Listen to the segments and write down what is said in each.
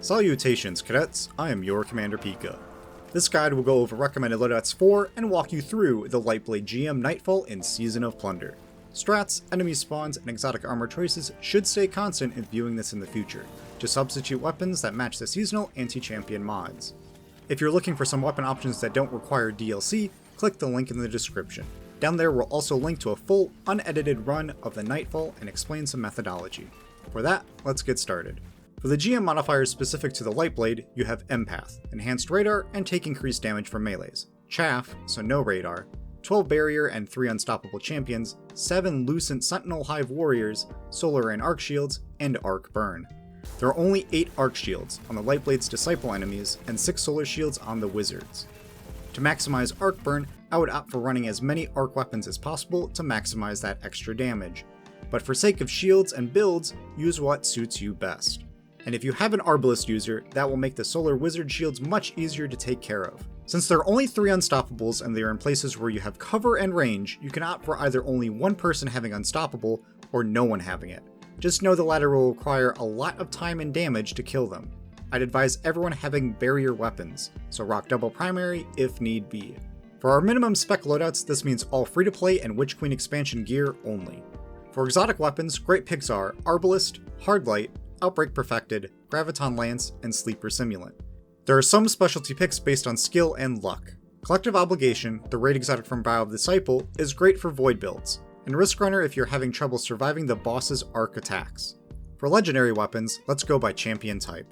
Salutations, cadets, I am your Commander Pika. This guide will go over recommended loadouts for and walk you through the Lightblade GM Nightfall in Season of Plunder. Strats, enemy spawns, and exotic armor choices should stay constant in viewing this in the future. Just substitute weapons that match the seasonal anti-champion mods. If you're looking for some weapon options that don't require DLC, click the link in the description. Down there we'll also link to a full, unedited run of the Nightfall and explain some methodology. For that, let's get started. For the GM modifiers specific to the Lightblade, you have Empath, Enhanced Radar, and take increased damage from melees, Chaff, so no radar, 12 Barrier and 3 Unstoppable Champions, 7 Lucent Sentinel Hive Warriors, Solar and Arc Shields, and Arc Burn. There are only 8 Arc Shields on the Lightblade's Disciple enemies and 6 Solar Shields on the Wizards. To maximize Arc Burn, I would opt for running as many Arc weapons as possible to maximize that extra damage, but for sake of shields and builds, use what suits you best. And if you have an Arbalest user, that will make the Solar Wizard shields much easier to take care of. Since there are only 3 Unstoppables and they are in places where you have cover and range, you can opt for either only one person having Unstoppable or no one having it. Just know the latter will require a lot of time and damage to kill them. I'd advise everyone having barrier weapons, so rock double primary if need be. For our minimum spec loadouts, this means all free-to-play and witchqueen expansion gear only. For exotic weapons, great picks are Arbalest, Hardlight, Outbreak Perfected, Graviton Lance, and Sleeper Simulant. There are some specialty picks based on skill and luck. Collective Obligation, the raid exotic from Vow of Disciple, is great for Void builds, and Risk Runner if you're having trouble surviving the boss's arc attacks. For legendary weapons, let's go by champion type.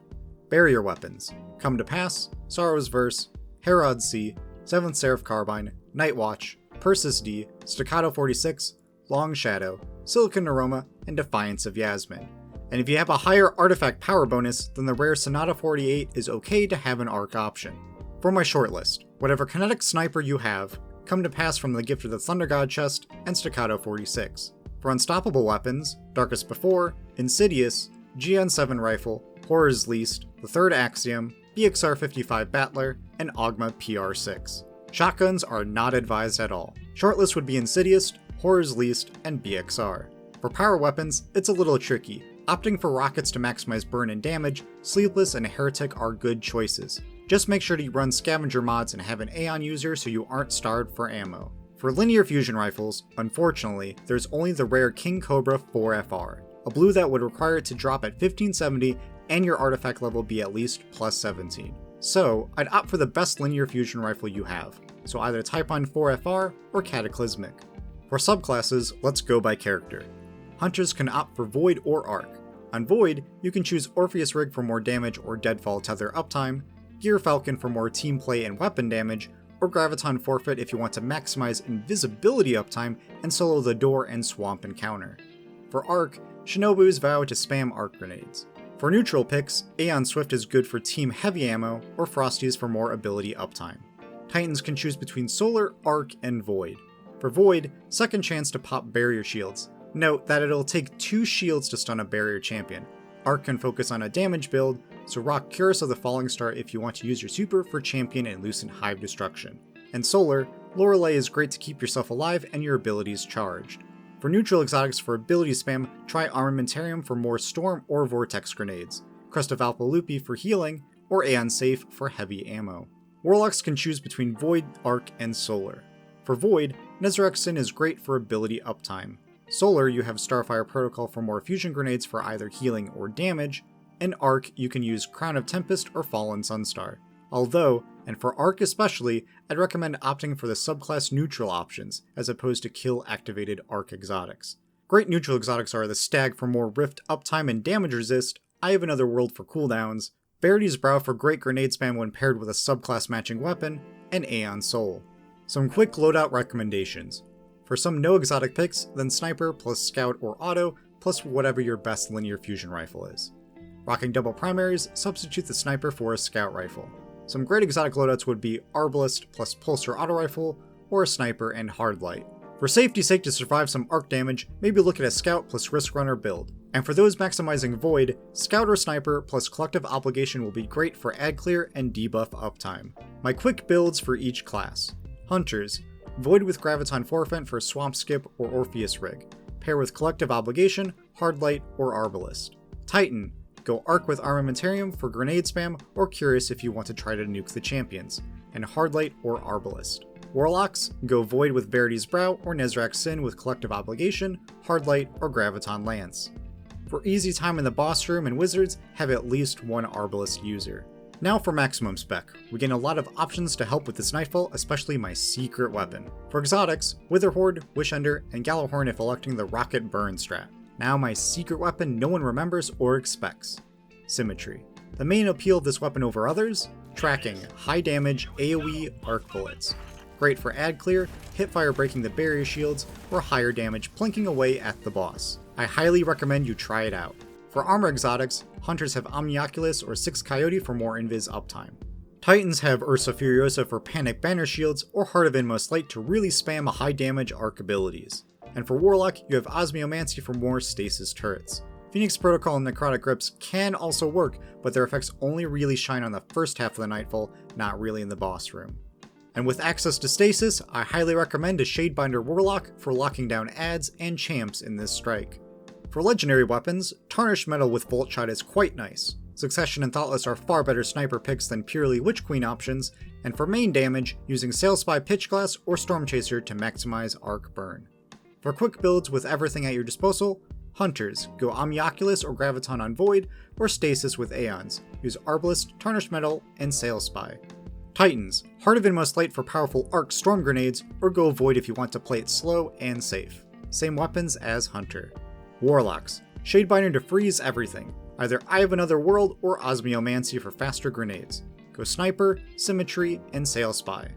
Barrier weapons, Come to Pass, Sorrow's Verse, Herod C, 7th Seraph Carbine, Night Watch, Persis D, Staccato 46, Long Shadow, Silicon Aroma, and Defiance of Yasmin. And if you have a higher artifact power bonus, then the rare Sonata 48 is okay to have an arc option. For my shortlist, whatever kinetic sniper you have, Come to Pass from the Gift of the Thunder God chest, and Staccato 46. For unstoppable weapons, Darkest Before, Insidious, GN7 Rifle, Horror's Least, the Third Axiom, BXR 55 Battler, and Ogma PR6. Shotguns are not advised at all. Shortlist would be Insidious, Horror's Least, and BXR. For power weapons, it's a little tricky. Opting for rockets to maximize burn and damage, Sleepless and Heretic are good choices. Just make sure to run scavenger mods and have an Aeon user so you aren't starved for ammo. For linear fusion rifles, unfortunately, there's only the rare King Cobra 4FR, a blue that would require it to drop at 1570 and your artifact level be at least plus 17. So, I'd opt for the best linear fusion rifle you have, so either Typhon 4FR or Cataclysmic. For subclasses, let's go by character. Hunters can opt for Void or Arc. On Void, you can choose Orpheus Rig for more damage or Deadfall Tether uptime, Gyrfalcon for more team play and weapon damage, or Graviton Forfeit if you want to maximize invisibility uptime and solo the Door and Swamp encounter. For Arc, Shinobu's vow to spam Arc grenades. For neutral picks, Aeon Swift is good for team heavy ammo, or Frosty's for more ability uptime. Titans can choose between Solar, Arc, and Void. For Void, second chance to pop barrier shields. Note that it'll take 2 shields to stun a barrier champion. Arc can focus on a damage build, so rock Curse of the Falling Star if you want to use your super for champion and Lucent Hive destruction. And Solar, Lorelei is great to keep yourself alive and your abilities charged. For neutral exotics for ability spam, try Armamentarium for more Storm or Vortex grenades, Crest of Alpha Lupi for healing, or Aeon Safe for heavy ammo. Warlocks can choose between Void, Arc, and Solar. For Void, Nezarexin is great for ability uptime. Solar, you have Starfire Protocol for more fusion grenades for either healing or damage, and Arc, you can use Crown of Tempest or Fallen Sunstar. Although, and for Arc especially, I'd recommend opting for the subclass neutral options, as opposed to kill-activated Arc exotics. Great neutral exotics are the Stag for more Rift uptime and damage resist, Eye of Another World for cooldowns, Verity's Brow for great grenade spam when paired with a subclass matching weapon, and Aeon Soul. Some quick loadout recommendations. For some no exotic picks, then Sniper plus Scout or Auto, plus whatever your best linear fusion rifle is. Rocking double primaries, substitute the Sniper for a Scout rifle. Some great exotic loadouts would be Arbalest plus Pulsar Auto Rifle, or a Sniper and Hardlight. For safety's sake to survive some arc damage, maybe look at a Scout plus Risk Runner build. And for those maximizing Void, Scout or Sniper plus Collective Obligation will be great for ad clear and debuff uptime. My quick builds for each class. Hunters, Void with Graviton Forfeit for Swamp Skip or Orpheus Rig. Pair with Collective Obligation, Hardlight, or Arbalest. Titan, Go Arc with Armamentarium for grenade spam, or Curious if you want to try to nuke the champions, and Hardlight or Arbalist. Warlocks, go Void with Verity's Brow or Nezrak's Sin with Collective Obligation, Hardlight, or Graviton Lance. For easy time in the boss room and wizards, have at least one Arbalist user. Now for maximum spec. We gain a lot of options to help with this Nightfall, especially my secret weapon. For exotics, Witherhoard, Wishender, and Gallowhorn if electing the Rocket Burn strat. Now my secret weapon no one remembers or expects. Symmetry. The main appeal of this weapon over others? Tracking, high damage, AoE, arc bullets. Great for ad clear, hipfire breaking the barrier shields, or higher damage plinking away at the boss. I highly recommend you try it out. For armor exotics, hunters have Omnioculus or 6 Coyote for more invis uptime. Titans have Ursa Furiosa for panic banner shields or Heart of Inmost Light to really spam high damage arc abilities. And for Warlock, you have Osmiomancy for more stasis turrets. Phoenix Protocol and Necrotic Grips can also work, but their effects only really shine on the first half of the Nightfall, not really in the boss room. And with access to stasis, I highly recommend a Shadebinder Warlock for locking down adds and champs in this strike. For legendary weapons, Tarnished Metal with Volt Shot is quite nice. Succession and Thoughtless are far better sniper picks than purely Witchqueen options, and for main damage, using Sailspy Pitchglass or Stormchaser to maximize arc burn. For quick builds with everything at your disposal, Hunters, go Omnioculus or Graviton on Void, or Stasis with Aeons, use Arbalist, Tarnished Metal, and Sailspy. Titans, Heart of Inmost Light for powerful arc storm grenades, or go Void if you want to play it slow and safe. Same weapons as Hunter. Warlocks, Shadebinder to freeze everything, either Eye of Another World or Osmiomancy for faster grenades. Go Sniper, Symmetry, and Sailspy.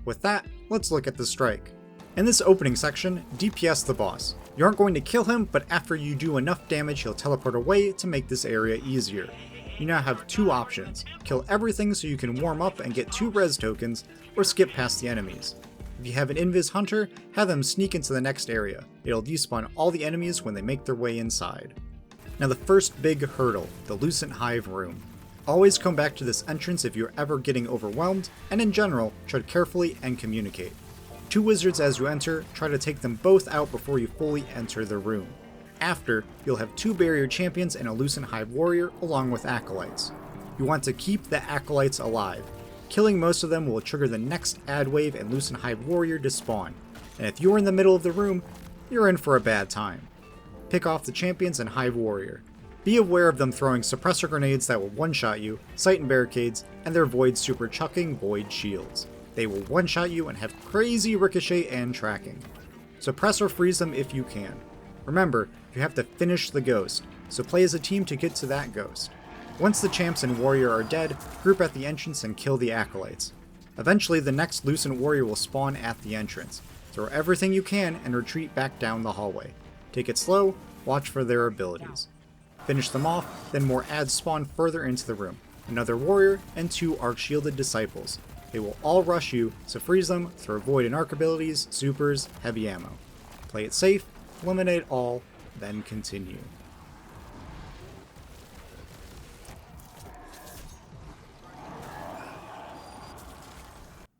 With that, let's look at the strike. In this opening section, DPS the boss. You aren't going to kill him, but after you do enough damage he'll teleport away to make this area easier. You now have two options: kill everything so you can warm up and get 2 res tokens, or skip past the enemies. If you have an Invis Hunter, have them sneak into the next area. It'll despawn all the enemies when they make their way inside. Now the first big hurdle, the Lucent Hive room. Always come back to this entrance if you're ever getting overwhelmed, and in general, tread carefully and communicate. 2 wizards as you enter, try to take them both out before you fully enter the room. After, you'll have 2 barrier champions and a Lucent Hive warrior along with acolytes. You want to keep the acolytes alive. Killing most of them will trigger the next ad wave and Lucent Hive warrior to spawn, and if you're in the middle of the room, you're in for a bad time. Pick off the champions and Hive warrior. Be aware of them throwing suppressor grenades that will one-shot you, sight and barricades, and their void super chucking void shields. They will one-shot you and have crazy ricochet and tracking. Suppress or freeze them if you can. Remember, you have to finish the ghost, so play as a team to get to that ghost. Once the champs and warrior are dead, group at the entrance and kill the acolytes. Eventually the next Lucent warrior will spawn at the entrance. Throw everything you can and retreat back down the hallway. Take it slow, watch for their abilities. Finish them off, then more adds spawn further into the room. Another warrior and 2 arc-shielded disciples. They will all rush you, so freeze them, throw void and arc abilities, supers, heavy ammo. Play it safe, eliminate all, then continue.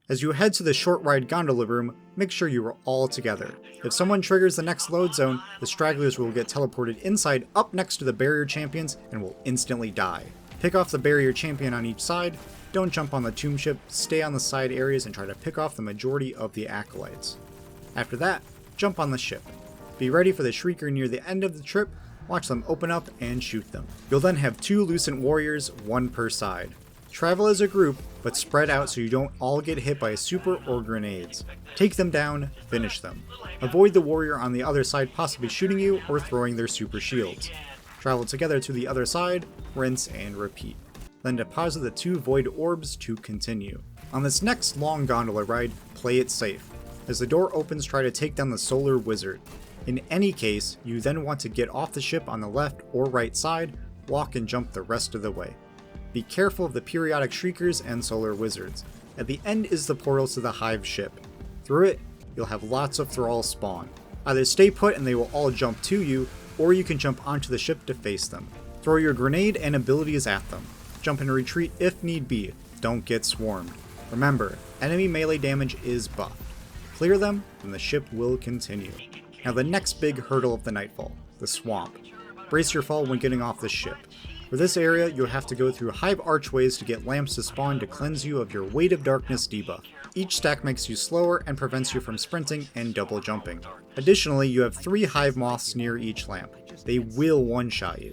As you head to the short ride gondola room, make sure you are all together. If someone triggers the next load zone, the stragglers will get teleported inside up next to the barrier champions and will instantly die. Pick off the barrier champion on each side, don't jump on the tomb ship, stay on the side areas and try to pick off the majority of the acolytes. After that, jump on the ship. Be ready for the Shrieker near the end of the trip, watch them open up and shoot them. You'll then have 2 Lucent warriors, 1 per side. Travel as a group, but spread out so you don't all get hit by a super or grenades. Take them down, finish them. Avoid the warrior on the other side possibly shooting you or throwing their super shields. Travel together to the other side, rinse and repeat. Then deposit the 2 void orbs to continue. On this next long gondola ride, play it safe. As the door opens, try to take down the solar wizard. In any case, you then want to get off the ship on the left or right side, walk and jump the rest of the way. Be careful of the periodic shriekers and solar wizards. At the end is the portal to the Hive ship. Through it, you'll have lots of thralls spawn. Either stay put and they will all jump to you, or you can jump onto the ship to face them. Throw your grenade and abilities at them. Jump and retreat if need be. Don't get swarmed. Remember, enemy melee damage is buffed. Clear them, and the ship will continue. Now the next big hurdle of the Nightfall, the swamp. Brace your fall when getting off the ship. For this area, you'll have to go through Hive archways to get lamps to spawn to cleanse you of your Weight of Darkness debuff. Each stack makes you slower and prevents you from sprinting and double jumping. Additionally, you have 3 Hive moths near each lamp. They will one-shot you.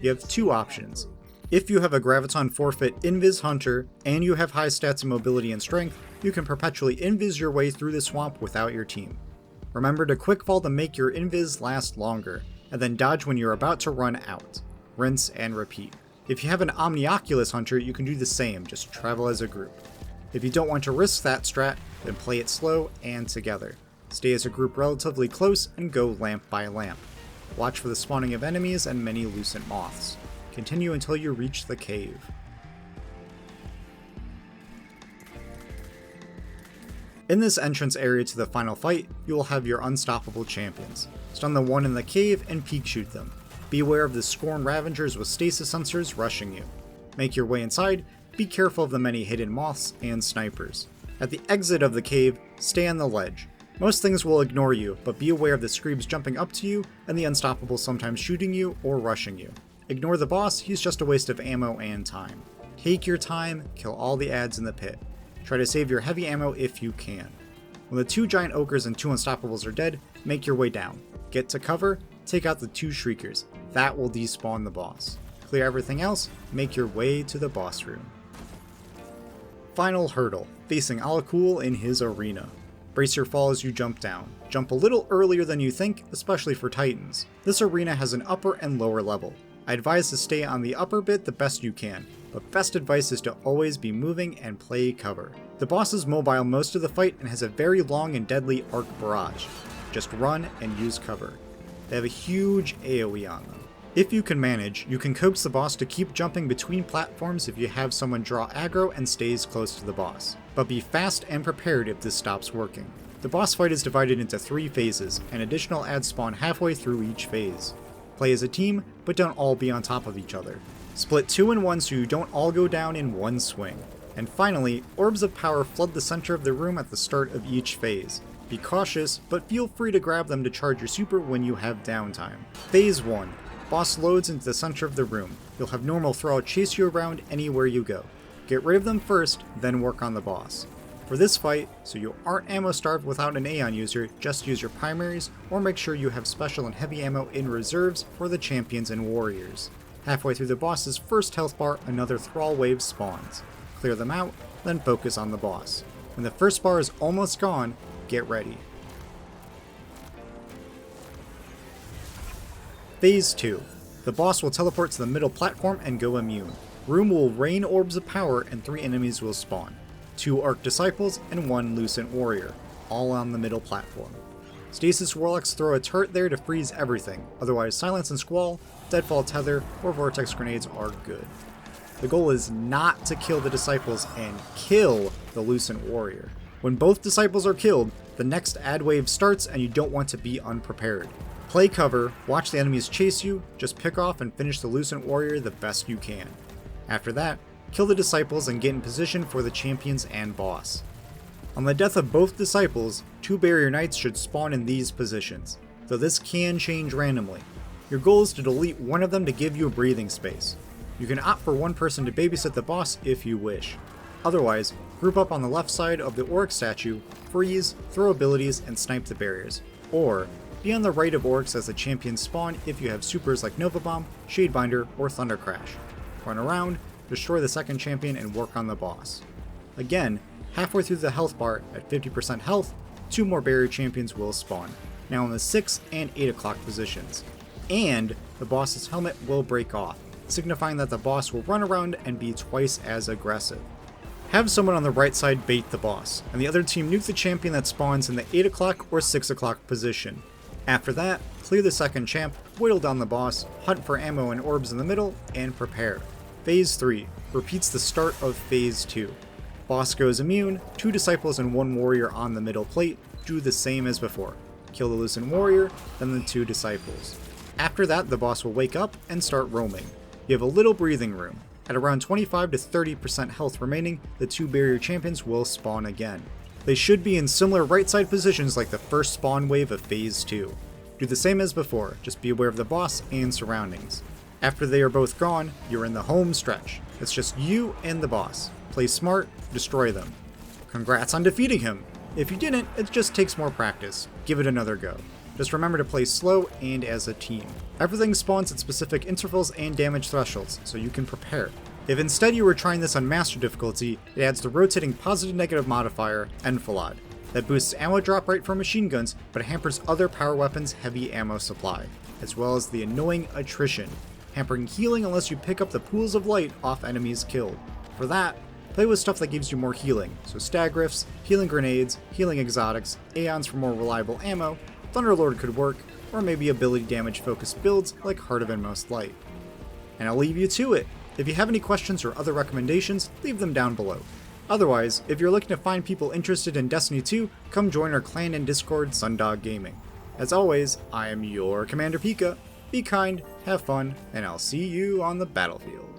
You have 2 options. If you have a Graviton Forfeit Invis Hunter, and you have high stats in mobility and strength, you can perpetually invis your way through the swamp without your team. Remember to quickfall to make your invis last longer, and then dodge when you're about to run out. Rinse and repeat. If you have an Omnioculus Hunter, you can do the same, just travel as a group. If you don't want to risk that strat, then play it slow and together. Stay as a group relatively close and go lamp by lamp. Watch for the spawning of enemies and many Lucent moths. Continue until you reach the cave. In this entrance area to the final fight, you will have your unstoppable champions. Stun the one in the cave and peek shoot them. Be aware of the Scorn Ravengers with stasis sensors rushing you. Make your way inside, be careful of the many hidden moths and snipers. At the exit of the cave, stay on the ledge. Most things will ignore you, but be aware of the Screebs jumping up to you and the Unstoppable sometimes shooting you or rushing you. Ignore the boss, he's just a waste of ammo and time. Take your time, kill all the adds in the pit. Try to save your heavy ammo if you can. When the 2 giant ogres and 2 unstoppables are dead, make your way down. Get to cover, take out the 2 shriekers. That will despawn the boss. Clear everything else, make your way to the boss room. Final hurdle, facing Alakul in his arena. Brace your fall as you jump down. Jump a little earlier than you think, especially for Titans. This arena has an upper and lower level. I advise to stay on the upper bit the best you can, but best advice is to always be moving and play cover. The boss is mobile most of the fight and has a very long and deadly arc barrage. Just run and use cover. They have a huge AoE on them. If you can manage, you can coax the boss to keep jumping between platforms if you have someone draw aggro and stays close to the boss. But be fast and prepared if this stops working. The boss fight is divided into 3 phases, and additional adds spawn halfway through each phase. Play as a team, but don't all be on top of each other. Split 2 and 1 so you don't all go down in one swing. And finally, orbs of power flood the center of the room at the start of each phase. Be cautious, but feel free to grab them to charge your super when you have downtime. Phase 1. Boss loads into the center of the room. You'll have normal throw chase you around anywhere you go. Get rid of them first, then work on the boss. For this fight, so you aren't ammo starved without an Aeon user, just use your primaries, or make sure you have special and heavy ammo in reserves for the champions and warriors. Halfway through the boss's first health bar, another Thrall wave spawns. Clear them out, then focus on the boss. When the first bar is almost gone, get ready. Phase 2. The boss will teleport to the middle platform and go immune. Room will rain orbs of power and 3 enemies will spawn. 2 Arc Disciples and 1 Lucent Warrior, all on the middle platform. Stasis Warlocks throw a turret there to freeze everything, otherwise Silence and Squall, Deadfall Tether, or Vortex Grenades are good. The goal is not to kill the Disciples and kill the Lucent Warrior. When both Disciples are killed, the next ad wave starts and you don't want to be unprepared. Play cover, watch the enemies chase you, just pick off and finish the Lucent Warrior the best you can. After that, kill the Disciples and get in position for the champions and boss. On the death of both Disciples, 2 Barrier Knights should spawn in these positions, though this can change randomly. Your goal is to delete one of them to give you a breathing space. You can opt for one person to babysit the boss if you wish. Otherwise, group up on the left side of the Oryx statue, freeze, throw abilities, and snipe the barriers. Or, be on the right of Oryx as the champions spawn if you have supers like Nova Bomb, Shadebinder, or Thunder Crash. Run around, destroy the second champion, and work on the boss. Again, halfway through the health bar at 50% health, 2 more barrier champions will spawn, now in the 6 and 8 o'clock positions. And the boss's helmet will break off, signifying that the boss will run around and be twice as aggressive. Have someone on the right side bait the boss, and the other team nuke the champion that spawns in the 8 o'clock or 6 o'clock position. After that, clear the second champ, whittle down the boss, hunt for ammo and orbs in the middle, and prepare. Phase 3 repeats the start of Phase 2. Boss goes immune, 2 Disciples and 1 Warrior on the middle plate, do the same as before. Kill the Lucent Warrior, then the 2 Disciples. After that, the boss will wake up and start roaming. You have a little breathing room. At around 25 to 30% health remaining, the 2 barrier champions will spawn again. They should be in similar right side positions like the first spawn wave of Phase 2. Do the same as before, just be aware of the boss and surroundings. After they are both gone, you're in the home stretch. It's just you and the boss. Play smart, destroy them. Congrats on defeating him! If you didn't, it just takes more practice. Give it another go. Just remember to play slow and as a team. Everything spawns at specific intervals and damage thresholds, so you can prepare. If instead you were trying this on Master difficulty, it adds the rotating positive-negative modifier, Enfilade, that boosts ammo drop rate for machine guns, but hampers other power weapons' heavy ammo supply, as well as the annoying attrition, hampering healing unless you pick up the pools of light off enemies killed. For that, play with stuff that gives you more healing, so stag rifts, healing grenades, healing exotics, aeons for more reliable ammo, Thunderlord could work, or maybe ability damage focused builds like Heart of Inmost Light. And I'll leave you to it. If you have any questions or other recommendations, leave them down below. Otherwise, if you're looking to find people interested in Destiny 2, come join our clan and Discord, Sundog Gaming. As always, I am your Commander Pika. Be kind, have fun, and I'll see you on the battlefield.